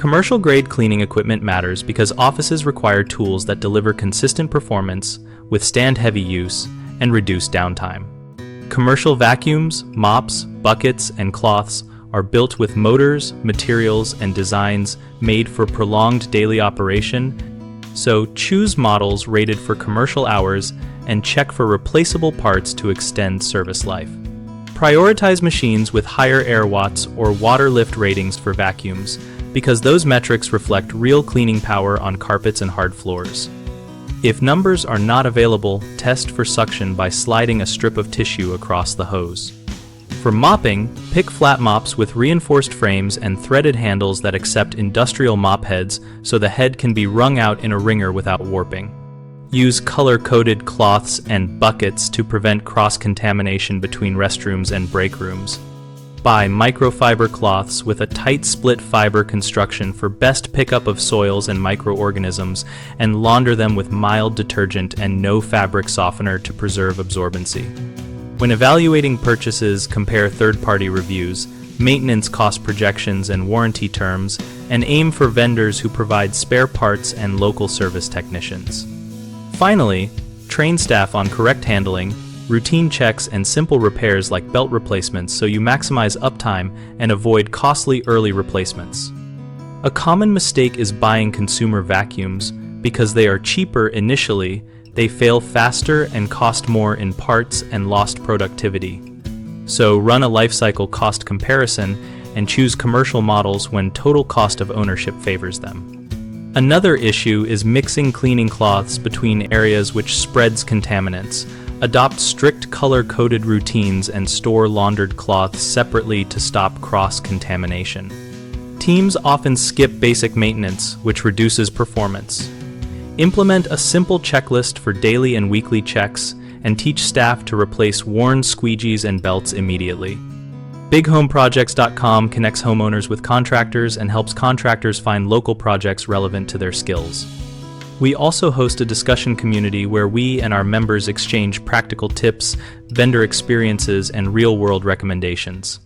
Commercial-grade cleaning equipment matters because offices require tools that deliver consistent performance, withstand heavy use, and reduce downtime. Commercial vacuums, mops, buckets, and cloths are built with motors, materials, and designs made for prolonged daily operation, so choose models rated for commercial hours and check for replaceable parts to extend service life. Prioritize machines with higher AirWatts or water lift ratings for vacuums, because those metrics reflect real cleaning power on carpets and hard floors. If numbers are not available, test for suction by sliding a strip of tissue across the hose. For mopping, pick flat mops with reinforced frames and threaded handles that accept industrial mop heads so the head can be wrung out in a wringer without warping. Use color-coded cloths and buckets to prevent cross-contamination between restrooms and break rooms. Buy microfiber cloths with a tight split fiber construction for best pickup of soils and microorganisms, and launder them with mild detergent and no fabric softener to preserve absorbency. When evaluating purchases, compare third-party reviews, maintenance cost projections and warranty terms, and aim for vendors who provide spare parts and local service technicians. Finally, train staff on correct handling, routine checks, and simple repairs like belt replacements so you maximize uptime and avoid costly early replacements. A common mistake is buying consumer vacuums because they are cheaper initially, they fail faster and cost more in parts and lost productivity. So run a lifecycle cost comparison and choose commercial models when total cost of ownership favors them. Another issue is mixing cleaning cloths between areas which spreads contaminants. Adopt strict color-coded routines and store laundered cloths separately to stop cross-contamination. Teams often skip basic maintenance, which reduces performance. Implement a simple checklist for daily and weekly checks, and teach staff to replace worn squeegees and belts immediately. BigHomeProjects.com connects homeowners with contractors and helps contractors find local projects relevant to their skills. We also host a discussion community where we and our members exchange practical tips, vendor experiences, and real-world recommendations.